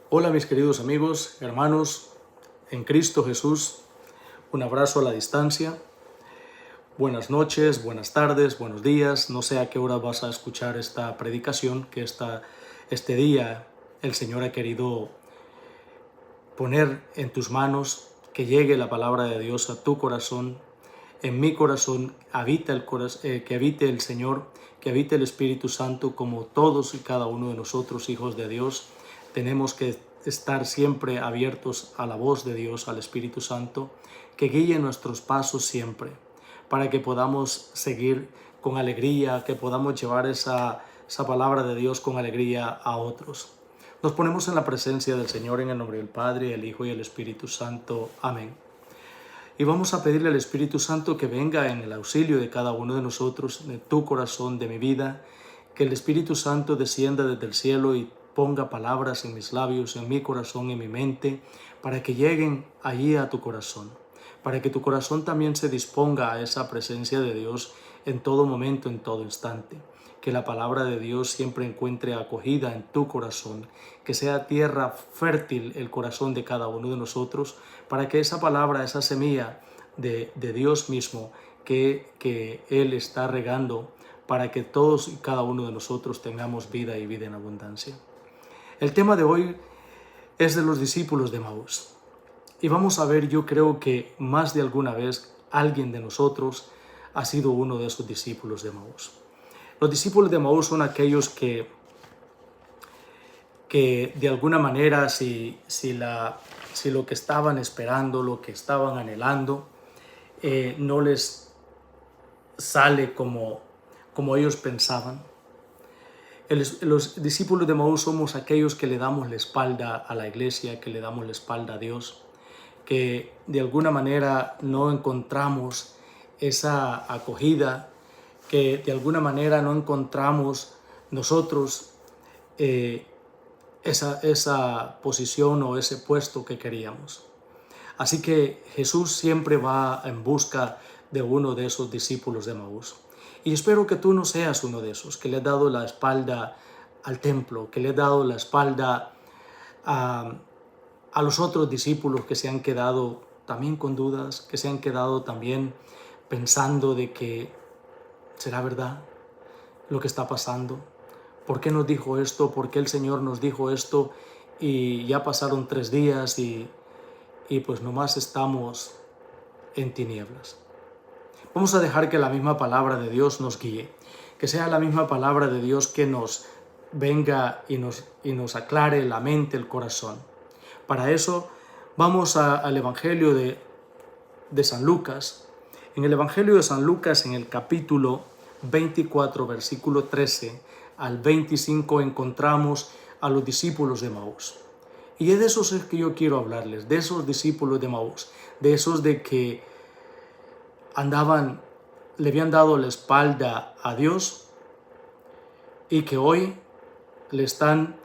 Hola mis queridos amigos, hermanos, en Cristo Jesús, un abrazo a la distancia. Buenas noches, buenas tardes, buenos días. No sé a qué hora vas a escuchar esta predicación, que este día el Señor ha querido poner en tus manos, que llegue la palabra de Dios a tu corazón. En mi corazón que habite el Señor, que habite el Espíritu Santo, como todos y cada uno de nosotros, hijos de Dios. Tenemos que estar siempre abiertos a la voz de Dios, al Espíritu Santo, que guíe nuestros pasos siempre, para que podamos seguir con alegría, que podamos llevar esa palabra de Dios con alegría a otros. Nos ponemos en la presencia del Señor en el nombre del Padre, el Hijo y el Espíritu Santo. Amén. Y vamos a pedirle al Espíritu Santo que venga en el auxilio de cada uno de nosotros, de tu corazón, de mi vida, que el Espíritu Santo descienda desde el cielo y ponga palabras en mis labios, en mi corazón, en mi mente, para que lleguen allí a tu corazón, para que tu corazón también se disponga a esa presencia de Dios en todo momento, en todo instante. Que la palabra de Dios siempre encuentre acogida en tu corazón, que sea tierra fértil el corazón de cada uno de nosotros, para que esa palabra, esa semilla de Dios mismo que Él está regando, para que todos y cada uno de nosotros tengamos vida y vida en abundancia. El tema de hoy es de los discípulos de Emaús. Y vamos a ver, yo creo que más de alguna vez alguien de nosotros ha sido uno de esos discípulos de Emaús. Los discípulos de Emaús son aquellos que de alguna manera si lo que estaban esperando, lo que estaban anhelando, no les sale como ellos pensaban. Los discípulos de Emaús somos aquellos que le damos la espalda a la iglesia, que le damos la espalda a Dios, que de alguna manera no encontramos esa acogida, que de alguna manera no encontramos nosotros esa posición o ese puesto que queríamos. Así que Jesús siempre va en busca de uno de esos discípulos de Emaús. Y espero que tú no seas uno de esos, que le has dado la espalda al templo, que le has dado la espalda a los otros discípulos que se han quedado también con dudas, que se han quedado también pensando de que será verdad lo que está pasando. ¿Por qué nos dijo esto? ¿Por qué el Señor nos dijo esto? Y ya pasaron 3 días y pues nomás estamos en tinieblas. Vamos a dejar que la misma palabra de Dios nos guíe, que sea la misma palabra de Dios que nos venga y nos aclare la mente, el corazón. Para eso vamos al Evangelio de San Lucas. En el Evangelio de San Lucas, en el capítulo 24, versículo 13 al 25, encontramos a los discípulos de Emaús. Y es de esos que yo quiero hablarles, de esos discípulos de Emaús, de esos de que le habían dado la espalda a Dios y que hoy le están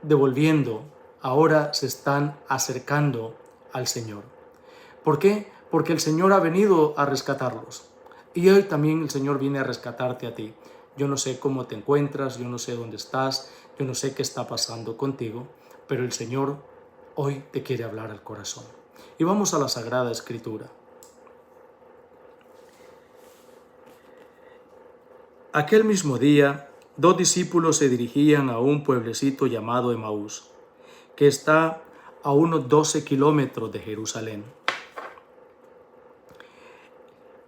devolviendo, ahora se están acercando al Señor. ¿Por qué? Porque el Señor ha venido a rescatarlos. Y hoy también el Señor viene a rescatarte a ti. Yo no sé cómo te encuentras, yo no sé dónde estás, yo no sé qué está pasando contigo, pero el Señor hoy te quiere hablar al corazón. Y vamos a la Sagrada Escritura. Aquel mismo día, 2 discípulos se dirigían a un pueblecito llamado Emaús, que está a unos 12 kilómetros de Jerusalén.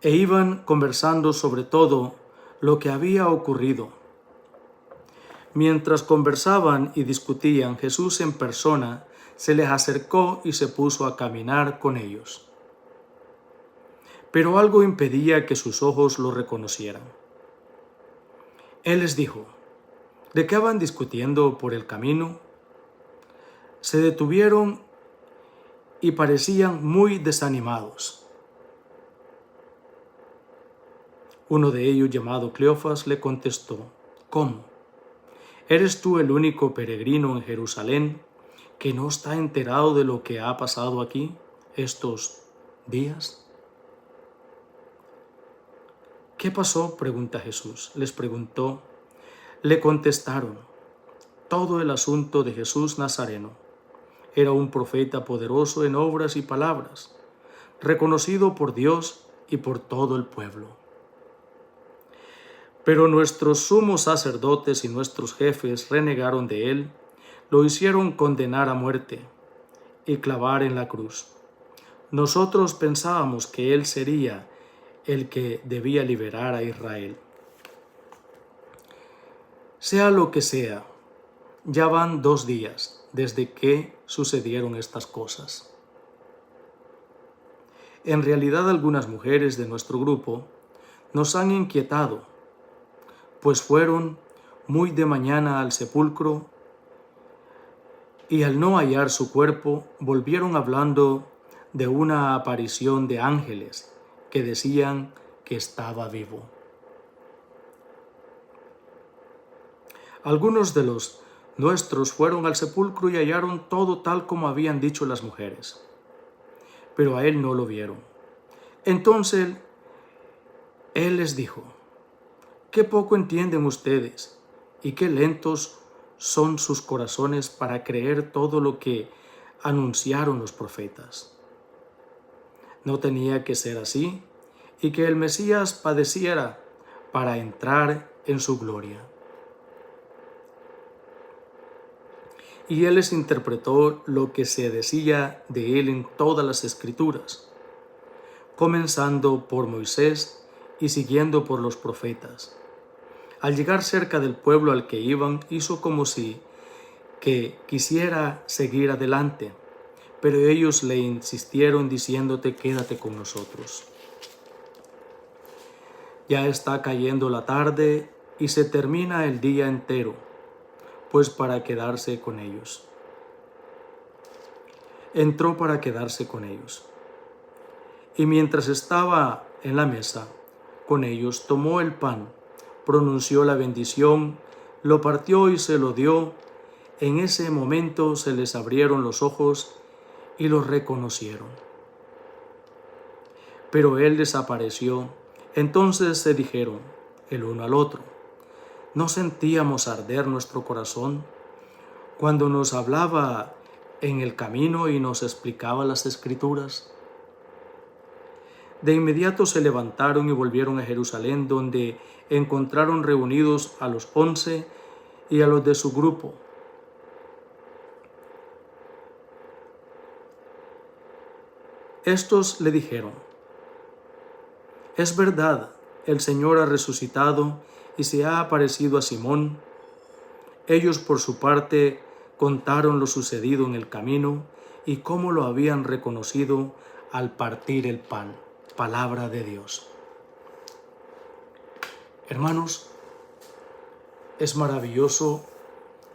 E iban conversando sobre todo lo que había ocurrido. Mientras conversaban y discutían, Jesús en persona se les acercó y se puso a caminar con ellos. Pero algo impedía que sus ojos lo reconocieran. Él les dijo: ¿de qué van discutiendo por el camino? Se detuvieron y parecían muy desanimados. Uno de ellos, llamado Cleofas, le contestó: ¿cómo? ¿Eres tú el único peregrino en Jerusalén que no está enterado de lo que ha pasado aquí estos días? ¿Qué pasó?, pregunta Jesús. Les preguntó. Le contestaron: todo el asunto de Jesús Nazareno, Era un profeta poderoso en obras y palabras, reconocido por Dios y por todo el pueblo. Pero nuestros sumos sacerdotes y nuestros jefes renegaron de él, lo hicieron condenar a muerte y clavar en la cruz. Nosotros pensábamos que él sería el que debía liberar a Israel. Sea lo que sea, ya van 2 días desde que sucedieron estas cosas. En realidad, algunas mujeres de nuestro grupo nos han inquietado, pues fueron muy de mañana al sepulcro y al no hallar su cuerpo, volvieron hablando de una aparición de ángeles que decían que estaba vivo. Algunos de los nuestros fueron al sepulcro y hallaron todo tal como habían dicho las mujeres, pero a él no lo vieron. Entonces él les dijo: «Qué poco entienden ustedes y qué lentos son sus corazones para creer todo lo que anunciaron los profetas. No tenía que ser así, y que el Mesías padeciera para entrar en su gloria». Y él les interpretó lo que se decía de él en todas las Escrituras, comenzando por Moisés y siguiendo por los profetas. Al llegar cerca del pueblo al que iban, hizo como si que quisiera seguir adelante, pero ellos le insistieron diciéndote: «Quédate con nosotros. Ya está cayendo la tarde y se termina el día entero, pues para quedarse con ellos». Entró para quedarse con ellos. Y mientras estaba en la mesa con ellos, tomó el pan, pronunció la bendición, lo partió y se lo dio. En ese momento se les abrieron los ojos y los reconocieron. Pero él desapareció. Entonces se dijeron el uno al otro: ¿no sentíamos arder nuestro corazón cuando nos hablaba en el camino y nos explicaba las Escrituras? De inmediato se levantaron y volvieron a Jerusalén, donde encontraron reunidos a los 11 y a los de su grupo. Estos le dijeron: «Es verdad, el Señor ha resucitado y se ha aparecido a Simón». Ellos, por su parte, contaron lo sucedido en el camino y cómo lo habían reconocido al partir el pan. Palabra de Dios. Hermanos, es maravilloso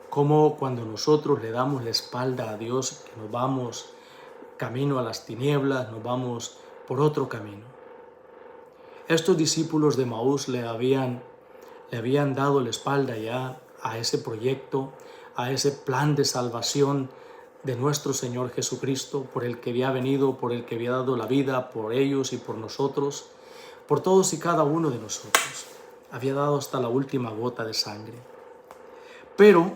cómo cuando nosotros le damos la espalda a Dios, que nos vamos camino a las tinieblas, nos vamos por otro camino. Estos discípulos de Maús le habían dado la espalda ya a ese proyecto, a ese plan de salvación de nuestro Señor Jesucristo, por el que había venido, por el que había dado la vida, por ellos y por nosotros, por todos y cada uno de nosotros. Había dado hasta la última gota de sangre. Pero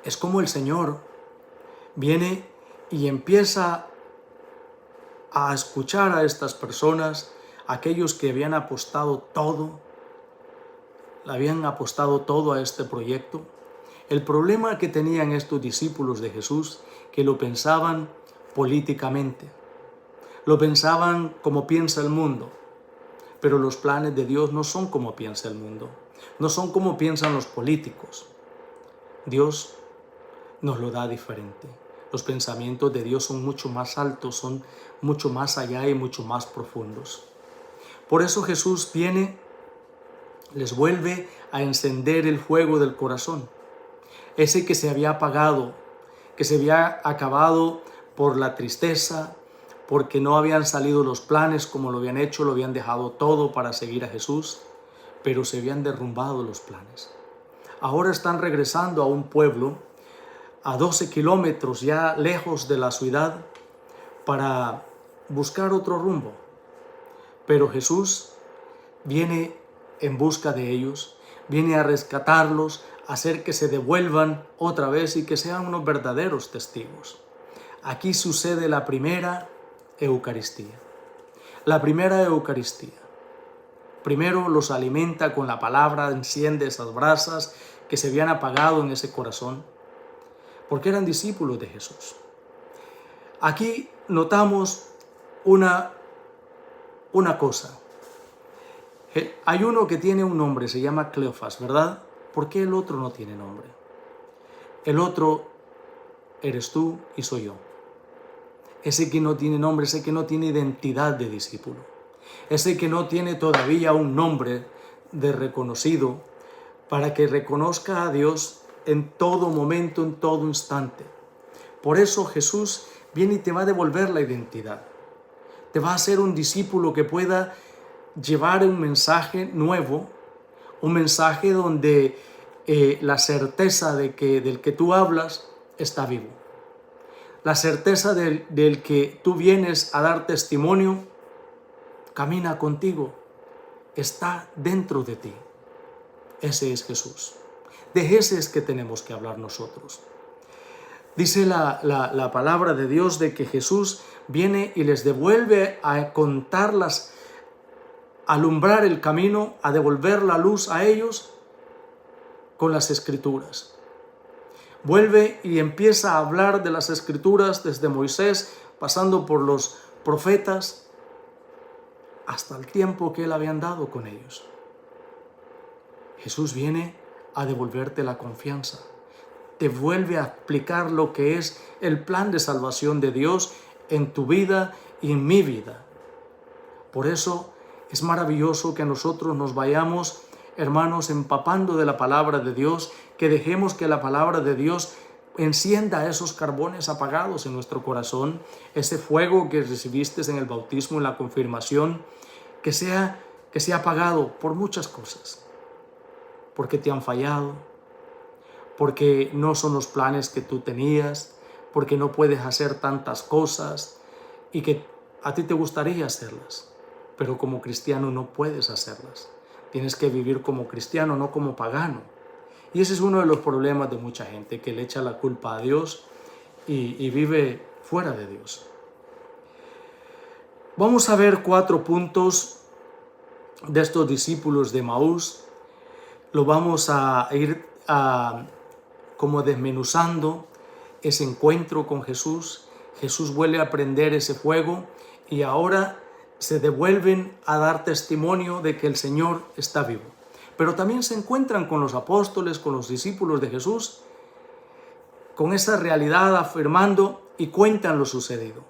es como el Señor viene y empieza a escuchar a estas personas, aquellos que habían apostado todo, le habían apostado todo a este proyecto. El problema que tenían estos discípulos de Jesús, que lo pensaban políticamente, lo pensaban como piensa el mundo, pero los planes de Dios no son como piensa el mundo, no son como piensan los políticos. Dios nos lo da diferente. Los pensamientos de Dios son mucho más altos, son mucho más allá y mucho más profundos. Por eso Jesús viene, les vuelve a encender el fuego del corazón, ese que se había apagado, que se había acabado por la tristeza, porque no habían salido los planes como lo habían hecho, lo habían dejado todo para seguir a Jesús, pero se habían derrumbado los planes. Ahora están regresando a un pueblo a 12 kilómetros ya lejos de la ciudad para buscar otro rumbo. Pero Jesús viene en busca de ellos, viene a rescatarlos, hacer que se devuelvan otra vez y que sean unos verdaderos testigos. Aquí sucede la primera Eucaristía. La primera Eucaristía. Primero los alimenta con la palabra, enciende esas brasas que se habían apagado en ese corazón, porque eran discípulos de Jesús. Aquí notamos una cosa. Hay uno que tiene un nombre, se llama Cleofas, ¿verdad? ¿Por qué el otro no tiene nombre? El otro eres tú y soy yo. Ese que no tiene nombre, ese que no tiene identidad de discípulo. Ese que no tiene todavía un nombre de reconocido para que reconozca a Dios en todo momento, en todo instante. Por eso Jesús viene y te va a devolver la identidad. Te va a hacer un discípulo que pueda llevar un mensaje nuevo, un mensaje donde la certeza del que tú hablas está vivo. La certeza del que tú vienes a dar testimonio, camina contigo, está dentro de ti. Ese es Jesús. De ese es que tenemos que hablar nosotros. Dice la palabra de Dios de que Jesús viene y les devuelve a contarlas, a alumbrar el camino, a devolver la luz a ellos con las Escrituras. Vuelve y empieza a hablar de las Escrituras desde Moisés, pasando por los profetas, hasta el tiempo que él había andado con ellos. Jesús viene a devolverte la confianza. Te vuelve a explicar lo que es el plan de salvación de Dios en tu vida y en mi vida. Por eso es maravilloso que nosotros nos vayamos, hermanos, empapando de la palabra de Dios, que dejemos que la palabra de Dios encienda esos carbones apagados en nuestro corazón, ese fuego que recibiste en el bautismo, en la confirmación, que sea apagado por muchas cosas, porque te han fallado, porque no son los planes que tú tenías, porque no puedes hacer tantas cosas y que a ti te gustaría hacerlas, pero como cristiano no puedes hacerlas. Tienes que vivir como cristiano, no como pagano. Y ese es uno de los problemas de mucha gente, que le echa la culpa a Dios y vive fuera de Dios. Vamos a ver 4 puntos de estos discípulos de Emaús. Lo vamos a ir como desmenuzando ese encuentro con Jesús. Jesús vuelve a prender ese fuego y ahora se devuelven a dar testimonio de que el Señor está vivo. Pero también se encuentran con los apóstoles, con los discípulos de Jesús, con esa realidad afirmando y cuentan lo sucedido.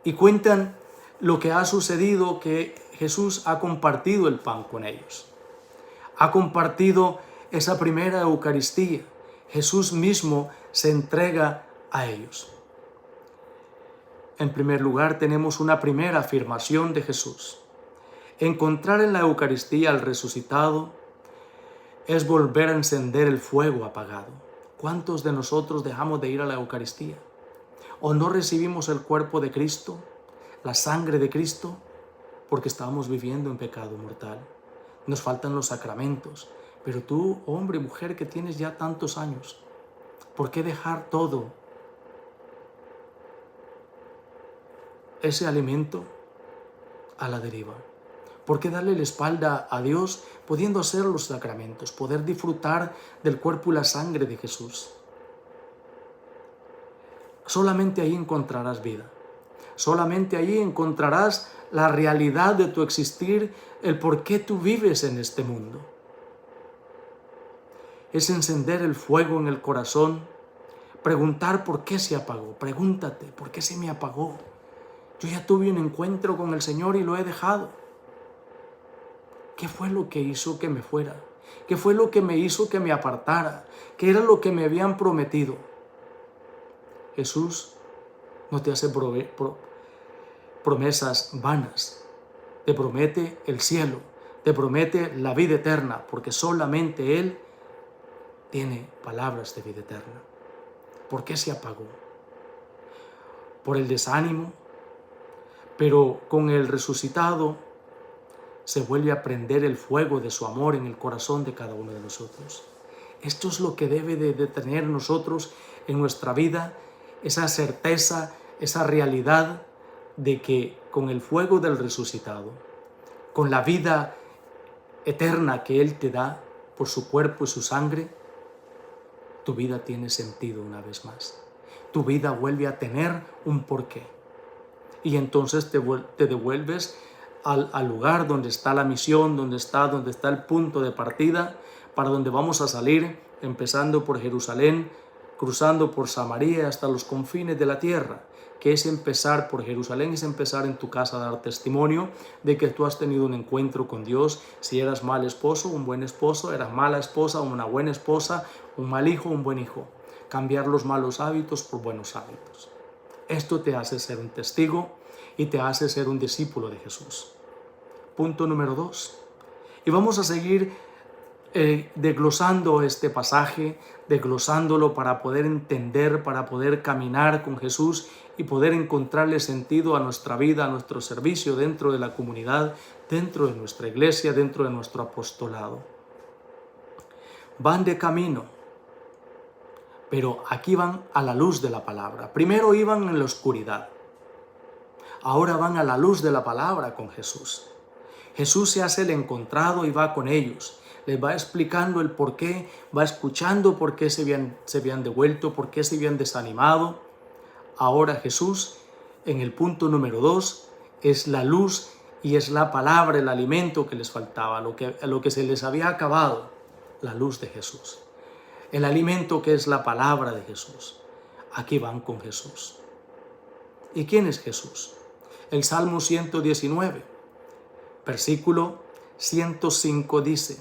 Y cuentan lo que ha sucedido, que Jesús ha compartido el pan con ellos. Ha compartido esa primera Eucaristía. Jesús mismo se entrega a ellos. En primer lugar, tenemos una primera afirmación de Jesús. Encontrar en la Eucaristía al resucitado es volver a encender el fuego apagado. ¿Cuántos de nosotros dejamos de ir a la Eucaristía? ¿O no recibimos el cuerpo de Cristo, la sangre de Cristo, porque estábamos viviendo en pecado mortal? Nos faltan los sacramentos. Pero tú, hombre y mujer que tienes ya tantos años, ¿por qué dejar todo ese alimento a la deriva? ¿Por qué darle la espalda a Dios pudiendo hacer los sacramentos, poder disfrutar del cuerpo y la sangre de Jesús? Solamente ahí encontrarás vida. Solamente ahí encontrarás la realidad de tu existir, el por qué tú vives en este mundo. Es encender el fuego en el corazón, preguntar por qué se apagó. Pregúntate, ¿por qué se me apagó? Yo ya tuve un encuentro con el Señor y lo he dejado. ¿Qué fue lo que hizo que me fuera? ¿Qué fue lo que me hizo que me apartara? ¿Qué era lo que me habían prometido? Jesús no te hace promesas vanas. Te promete el cielo, te promete la vida eterna, porque solamente Él tiene palabras de vida eterna. ¿Por qué se apagó? Por el desánimo, pero con el resucitado se vuelve a prender el fuego de su amor en el corazón de cada uno de nosotros. Esto es lo que debe de tener nosotros en nuestra vida, esa certeza, esa realidad de que con el fuego del resucitado, con la vida eterna que Él te da por su cuerpo y su sangre, tu vida tiene sentido una vez más. Tu vida vuelve a tener un porqué. Y entonces te devuelves al lugar donde está la misión, donde está el punto de partida, para donde vamos a salir, empezando por Jerusalén, cruzando por Samaria hasta los confines de la tierra, que es empezar por Jerusalén, es empezar en tu casa a dar testimonio de que tú has tenido un encuentro con Dios. Si eras mal esposo, un buen esposo; eras mala esposa, una buena esposa; un mal hijo, un buen hijo. Cambiar los malos hábitos por buenos hábitos. Esto te hace ser un testigo y te hace ser un discípulo de Jesús. Punto número 2. Y vamos a seguir desglosando este pasaje, desglosándolo para poder entender, para poder caminar con Jesús y poder encontrarle sentido a nuestra vida, a nuestro servicio dentro de la comunidad, dentro de nuestra iglesia, dentro de nuestro apostolado. Van de camino, pero aquí van a la luz de la palabra. Primero iban en la oscuridad, ahora van a la luz de la palabra con Jesús. Jesús se hace el encontrado y va con ellos. Les va explicando el por qué, va escuchando por qué se habían devuelto, por qué se habían desanimado. Ahora Jesús, en el punto número 2, es la luz y es la palabra, el alimento que les faltaba, lo que se les había acabado, la luz de Jesús. El alimento que es la palabra de Jesús. Aquí van con Jesús. ¿Y quién es Jesús? El Salmo 119, versículo 105 dice: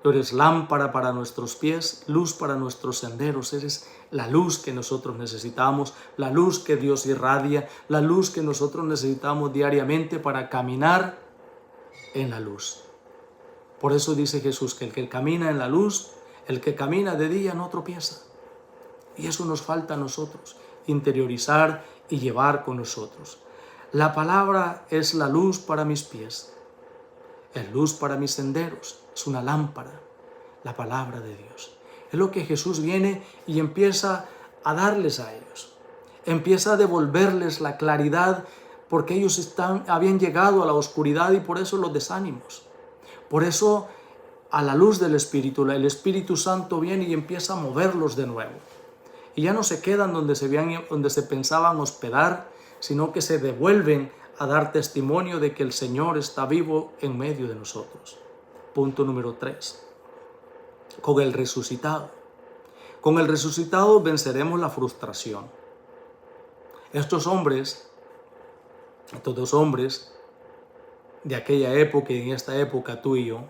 Tú eres lámpara para nuestros pies, luz para nuestros senderos. Eres la luz que nosotros necesitamos, la luz que Dios irradia, la luz que nosotros necesitamos diariamente para caminar en la luz. Por eso dice Jesús que el que camina en la luz, el que camina de día no tropieza. Y eso nos falta a nosotros, interiorizar y llevar con nosotros. La palabra es la luz para mis pies, es luz para mis senderos, es una lámpara, la palabra de Dios. Es lo que Jesús viene y empieza a darles a ellos. Empieza a devolverles la claridad, porque ellos habían llegado a la oscuridad y por eso los desánimos. Por eso, a la luz del Espíritu, el Espíritu Santo viene y empieza a moverlos de nuevo. Y ya no se quedan donde se pensaban hospedar, sino que se devuelven a dar testimonio de que el Señor está vivo en medio de nosotros. Punto número 3. Con el resucitado. Con el resucitado venceremos la frustración. Estos dos hombres de aquella época y en esta época, tú y yo,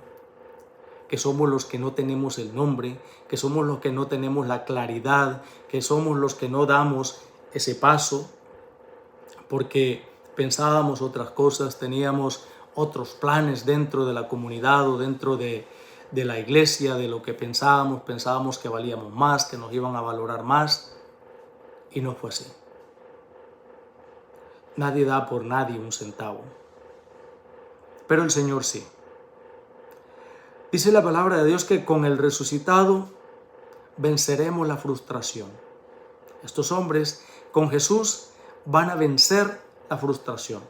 que somos los que no tenemos el nombre, que somos los que no tenemos la claridad, que somos los que no damos ese paso, porque pensábamos otras cosas, teníamos otros planes dentro de la comunidad o dentro de la iglesia, de lo que pensábamos que valíamos más, que nos iban a valorar más, y no fue así. Nadie da por nadie un centavo, pero el Señor sí. Dice la palabra de Dios que con el resucitado venceremos la frustración. Estos hombres con Jesús van a vencer la frustración.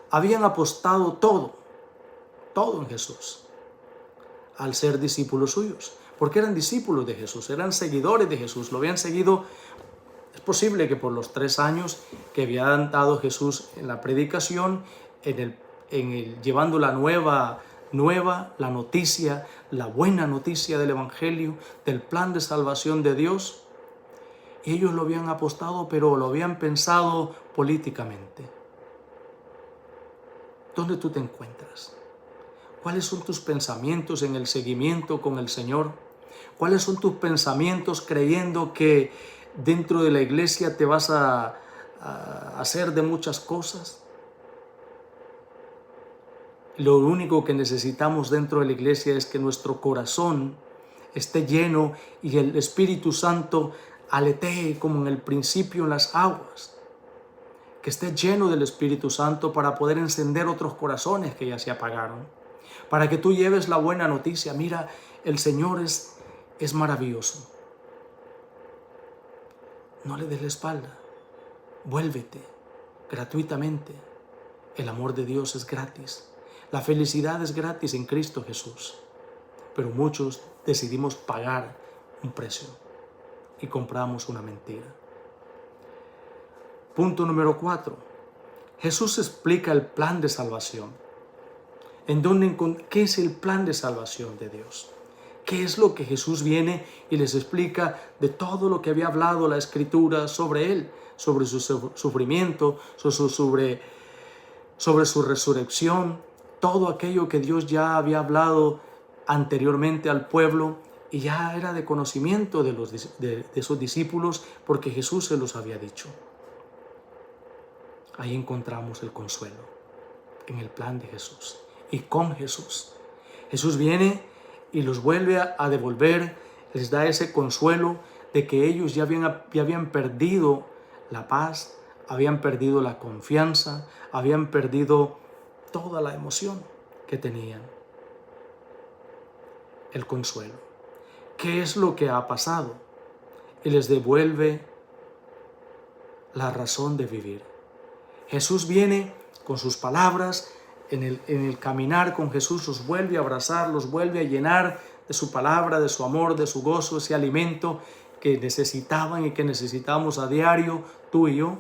Habían apostado todo en Jesús, al ser discípulos suyos, porque eran discípulos de Jesús, eran seguidores de Jesús, lo habían seguido. Es posible que por los 3 años que había dado Jesús en la predicación, llevando la la noticia, la buena noticia del Evangelio, del plan de salvación de Dios, ellos lo habían apostado, pero lo habían pensado políticamente. ¿Dónde tú te encuentras? ¿Cuáles son tus pensamientos en el seguimiento con el Señor? ¿Cuáles son tus pensamientos creyendo que dentro de la iglesia te vas a hacer de muchas cosas? Lo único que necesitamos dentro de la iglesia es que nuestro corazón esté lleno y el Espíritu Santo aletee como en el principio en las aguas. Que esté lleno del Espíritu Santo para poder encender otros corazones que ya se apagaron. Para que tú lleves la buena noticia. Mira, el Señor es es maravilloso. No le des la espalda. Vuélvete gratuitamente. El amor de Dios es gratis. La felicidad es gratis en Cristo Jesús. Pero muchos decidimos pagar un precio y compramos una mentira. Punto número 4. Jesús explica el plan de salvación. ¿Qué es el plan de salvación de Dios? ¿Qué es lo que Jesús viene y les explica de todo lo que había hablado la Escritura sobre Él, sobre su sufrimiento, sobre su resurrección, todo aquello que Dios ya había hablado anteriormente al pueblo y ya era de conocimiento de esos discípulos porque Jesús se los había dicho? Ahí encontramos el consuelo, en el plan de Jesús y con Jesús. Jesús viene y los vuelve a devolver, les da ese consuelo de que ellos ya habían perdido la paz, habían perdido la confianza, habían perdido toda la emoción que tenían. El consuelo. ¿Qué es lo que ha pasado? Y les devuelve la razón de vivir. Jesús viene con sus palabras, en el caminar con Jesús los vuelve a abrazar, los vuelve a llenar de su palabra, de su amor, de su gozo, ese alimento que necesitaban y que necesitamos a diario, tú y yo,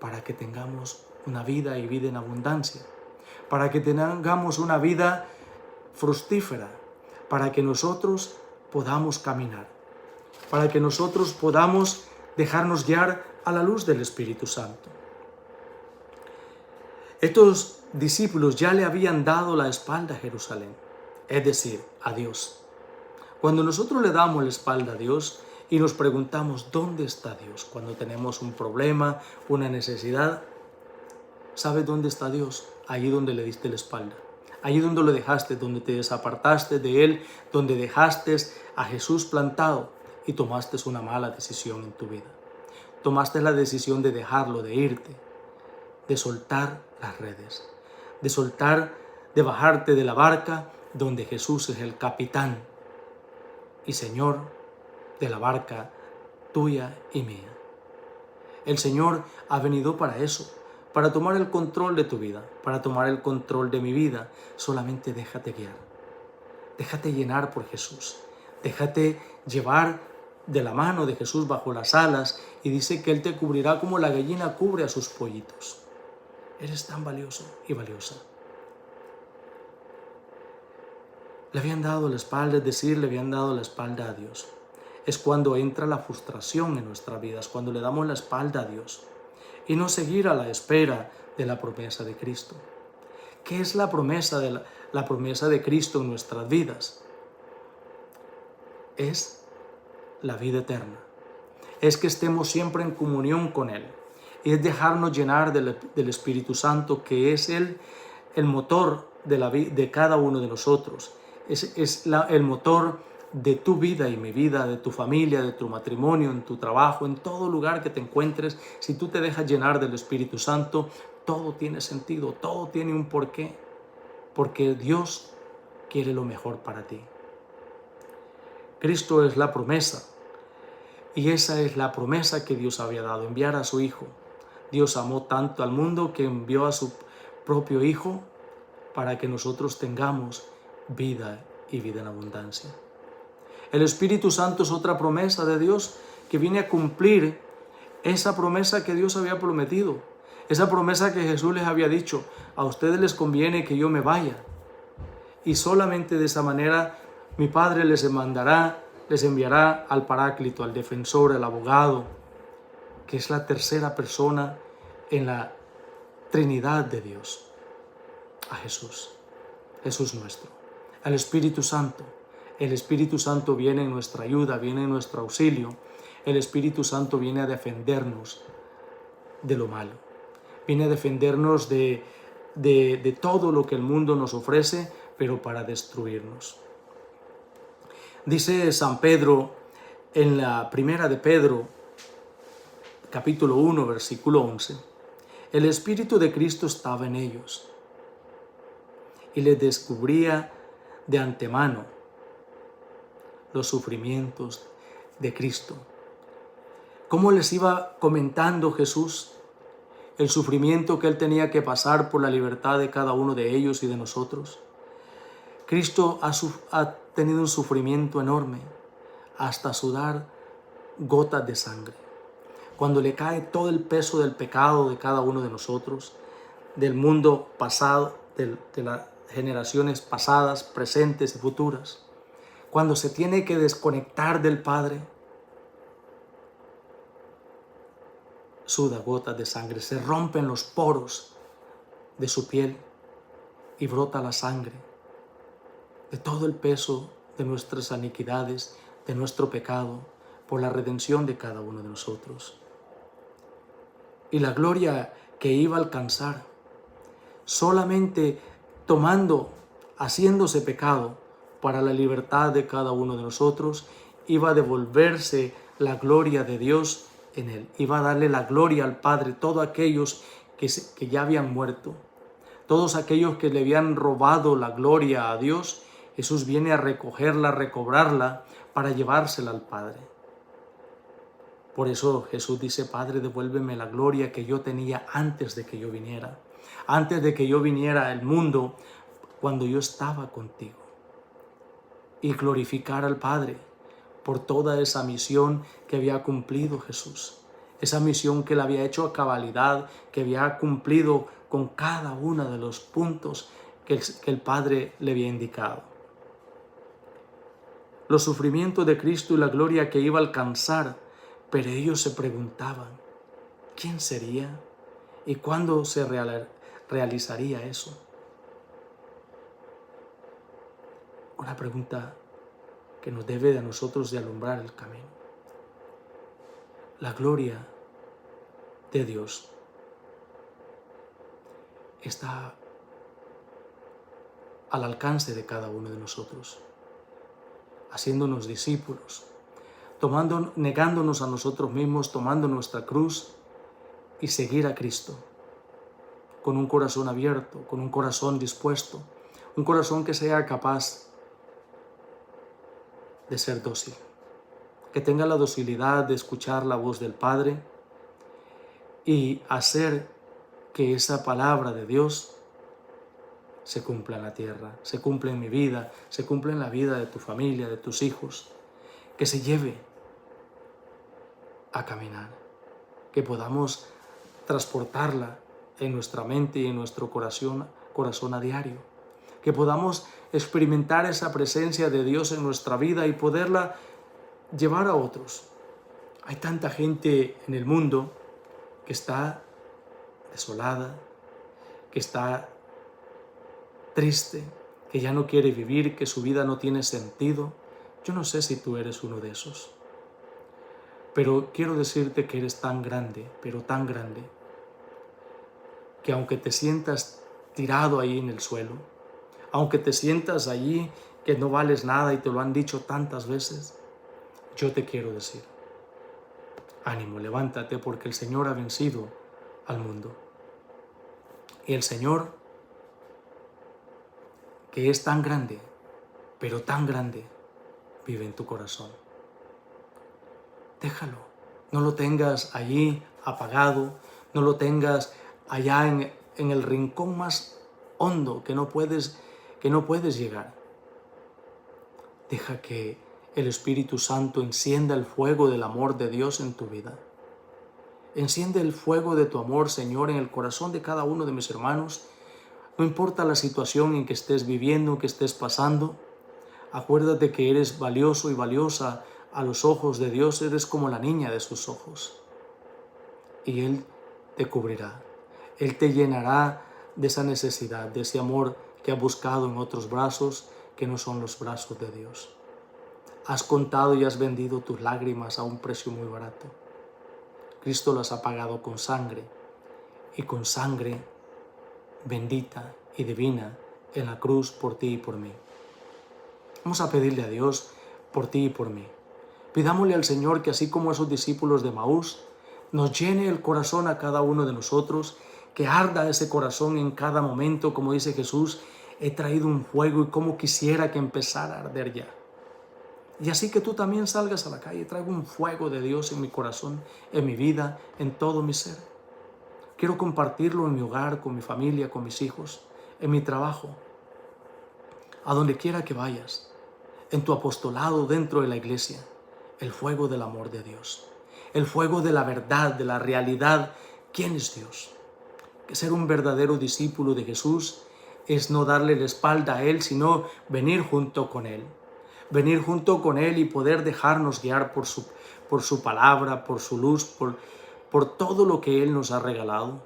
para que tengamos una vida y vida en abundancia, para que tengamos una vida fructífera, para que nosotros podamos caminar, para que nosotros podamos dejarnos guiar a la luz del Espíritu Santo. Estos discípulos ya le habían dado la espalda a Jerusalén, es decir, a Dios. Cuando nosotros le damos la espalda a Dios y nos preguntamos ¿dónde está Dios? Cuando tenemos un problema, una necesidad, ¿sabes dónde está Dios? Allí donde le diste la espalda, allí donde lo dejaste, donde te desapartaste de Él, donde dejaste a Jesús plantado y tomaste una mala decisión en tu vida. Tomaste la decisión de dejarlo, de irte, de soltar las redes, de bajarte de la barca donde Jesús es el capitán y Señor de la barca tuya y mía. El Señor ha venido para eso, para tomar el control de tu vida, para tomar el control de mi vida. Solamente déjate guiar, déjate llenar por Jesús, déjate llevar de la mano de Jesús bajo las alas y dice que Él te cubrirá como la gallina cubre a sus pollitos. Eres tan valioso y valiosa. Le habían dado la espalda, es decir, le habían dado la espalda a Dios. Es cuando entra la frustración en nuestra vida, es cuando le damos la espalda a Dios y no seguir a la espera de la promesa de Cristo. ¿Qué es la promesa de Cristo en nuestras vidas? Es la vida eterna. Es que estemos siempre en comunión con Él. Y es dejarnos llenar del Espíritu Santo, que es el motor de cada uno de nosotros. Es el motor de tu vida y mi vida, de tu familia, de tu matrimonio, en tu trabajo, en todo lugar que te encuentres. Si tú te dejas llenar del Espíritu Santo, todo tiene sentido, todo tiene un porqué. Porque Dios quiere lo mejor para ti. Cristo es la promesa. Y esa es la promesa que Dios había dado, enviar a su Hijo. Dios amó tanto al mundo que envió a su propio Hijo para que nosotros tengamos vida y vida en abundancia. El Espíritu Santo es otra promesa de Dios que viene a cumplir esa promesa que Dios había prometido. Esa promesa que Jesús les había dicho, a ustedes les conviene que yo me vaya. Y solamente de esa manera mi Padre les enviará al Paráclito, al Defensor, al Abogado, que es la tercera persona en la Trinidad de Dios, a Jesús nuestro, al Espíritu Santo. El Espíritu Santo viene en nuestra ayuda, viene en nuestro auxilio. El Espíritu Santo viene a defendernos de lo malo, viene a defendernos de todo lo que el mundo nos ofrece, pero para destruirnos. Dice San Pedro en la primera de Pedro, capítulo 1, versículo 11, el Espíritu de Cristo estaba en ellos y les descubría de antemano los sufrimientos de Cristo. ¿Cómo les iba comentando Jesús el sufrimiento que Él tenía que pasar por la libertad de cada uno de ellos y de nosotros? Cristo ha tenido un sufrimiento enorme, hasta sudar gotas de sangre. Cuando le cae todo el peso del pecado de cada uno de nosotros, del mundo pasado, de las generaciones pasadas, presentes y futuras, cuando se tiene que desconectar del Padre, suda gotas de sangre, se rompen los poros de su piel y brota la sangre de todo el peso de nuestras iniquidades, de nuestro pecado, por la redención de cada uno de nosotros. Y la gloria que iba a alcanzar, solamente haciéndose pecado para la libertad de cada uno de nosotros, iba a devolverse la gloria de Dios en Él. Iba a darle la gloria al Padre, todos aquellos que ya habían muerto, todos aquellos que le habían robado la gloria a Dios. Jesús viene a recogerla, a recobrarla, para llevársela al Padre. Por eso Jesús dice: Padre, devuélveme la gloria que yo tenía antes de que yo viniera. Antes de que yo viniera al mundo, cuando yo estaba contigo. Y glorificar al Padre por toda esa misión que había cumplido Jesús. Esa misión que Él había hecho a cabalidad, que había cumplido con cada uno de los puntos que el Padre le había indicado. Los sufrimientos de Cristo y la gloria que iba a alcanzar, pero ellos se preguntaban: ¿quién sería? ¿Y cuándo se realizaría eso? Una pregunta que nos debe de nosotros de alumbrar el camino. La gloria de Dios está al alcance de cada uno de nosotros, haciéndonos discípulos, negándonos a nosotros mismos, tomando nuestra cruz y seguir a Cristo con un corazón abierto, con un corazón dispuesto, un corazón que sea capaz de ser dócil, que tenga la docilidad de escuchar la voz del Padre y hacer que esa palabra de Dios se cumpla en la tierra, se cumpla en mi vida, se cumpla en la vida de tu familia, de tus hijos, que se lleve a caminar, que podamos transportarla en nuestra mente y en nuestro corazón a diario, que podamos experimentar esa presencia de Dios en nuestra vida y poderla llevar a otros. Hay tanta gente en el mundo que está desolada, que está triste, que ya no quiere vivir, que su vida no tiene sentido. Yo no sé si tú eres uno de esos, pero quiero decirte que eres tan grande, pero tan grande, que aunque te sientas tirado ahí en el suelo, aunque te sientas allí que no vales nada y te lo han dicho tantas veces, yo te quiero decir: ánimo, levántate, porque el Señor ha vencido al mundo. Y el Señor, que es tan grande, pero tan grande, vive en tu corazón. Déjalo, no lo tengas allí apagado, no lo tengas allá en el rincón más hondo que no puedes llegar. Deja que el Espíritu Santo encienda el fuego del amor de Dios en tu vida. Enciende el fuego de tu amor, Señor, en el corazón de cada uno de mis hermanos. No importa la situación en que estés viviendo, que estés pasando, acuérdate que eres valioso y valiosa a los ojos de Dios. Eres como la niña de sus ojos. Y Él te cubrirá. Él te llenará de esa necesidad, de ese amor que has buscado en otros brazos que no son los brazos de Dios. Has contado y has vendido tus lágrimas a un precio muy barato. Cristo las ha pagado con sangre, y con sangre bendita y divina en la cruz por ti y por mí. Vamos a pedirle a Dios por ti y por mí. Pidámosle al Señor que, así como esos discípulos de Maús, nos llene el corazón a cada uno de nosotros, que arda ese corazón en cada momento, como dice Jesús: he traído un fuego y como quisiera que empezara a arder ya. Y así que tú también salgas a la calle. Traigo un fuego de Dios en mi corazón, en mi vida, en todo mi ser. Quiero compartirlo en mi hogar, con mi familia, con mis hijos, en mi trabajo, a donde quiera que vayas, en tu apostolado dentro de la iglesia. El fuego del amor de Dios, el fuego de la verdad, de la realidad. ¿Quién es Dios? Que ser un verdadero discípulo de Jesús es no darle la espalda a Él, sino venir junto con Él. Venir junto con Él y poder dejarnos guiar por su palabra, por su luz, por todo lo que Él nos ha regalado,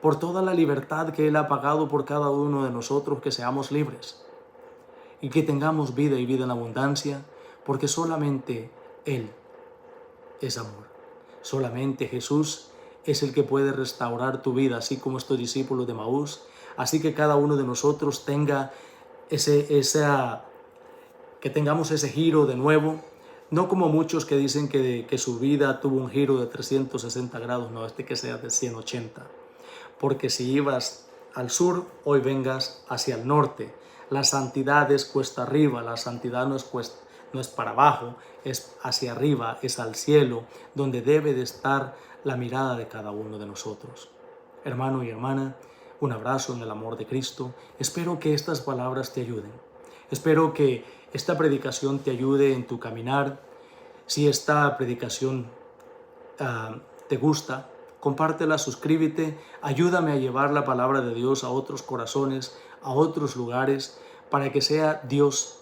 por toda la libertad que Él ha pagado por cada uno de nosotros, que seamos libres y que tengamos vida y vida en abundancia, porque solamente Él es amor. Solamente Jesús es el que puede restaurar tu vida, así como estos discípulos de Maús. Así que cada uno de nosotros tenga que tengamos ese giro de nuevo, no como muchos que dicen que su vida tuvo un giro de 360 grados, no, que sea de 180. Porque si ibas al sur, hoy vengas hacia el norte. La santidad es cuesta arriba, la santidad no es para abajo, es hacia arriba, es al cielo, donde debe de estar la mirada de cada uno de nosotros. Hermano y hermana, un abrazo en el amor de Cristo. Espero que estas palabras te ayuden. Espero que esta predicación te ayude en tu caminar. Si esta predicación te gusta, compártela, suscríbete, ayúdame a llevar la palabra de Dios a otros corazones, a otros lugares, para que sea Dios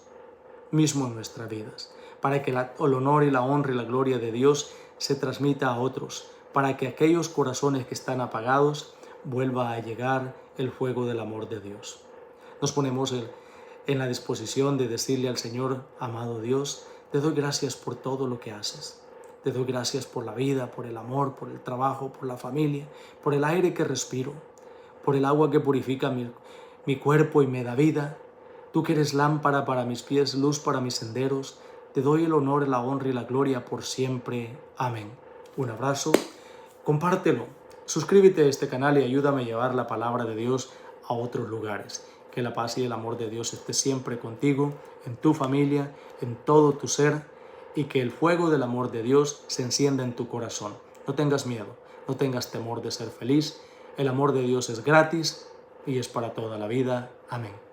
mismo en nuestras vidas, para que el honor y la honra y la gloria de Dios se transmita a otros, para que aquellos corazones que están apagados vuelva a llegar el fuego del amor de Dios. Nos ponemos en la disposición de decirle al Señor: amado Dios, te doy gracias por todo lo que haces. Te doy gracias por la vida, por el amor, por el trabajo, por la familia, por el aire que respiro, por el agua que purifica mi cuerpo y me da vida. Tú que eres lámpara para mis pies, luz para mis senderos, te doy el honor, la honra y la gloria por siempre. Amén. Un abrazo, compártelo, suscríbete a este canal y ayúdame a llevar la palabra de Dios a otros lugares. Que la paz y el amor de Dios esté siempre contigo, en tu familia, en todo tu ser, y que el fuego del amor de Dios se encienda en tu corazón. No tengas miedo, no tengas temor de ser feliz. El amor de Dios es gratis y es para toda la vida. Amén.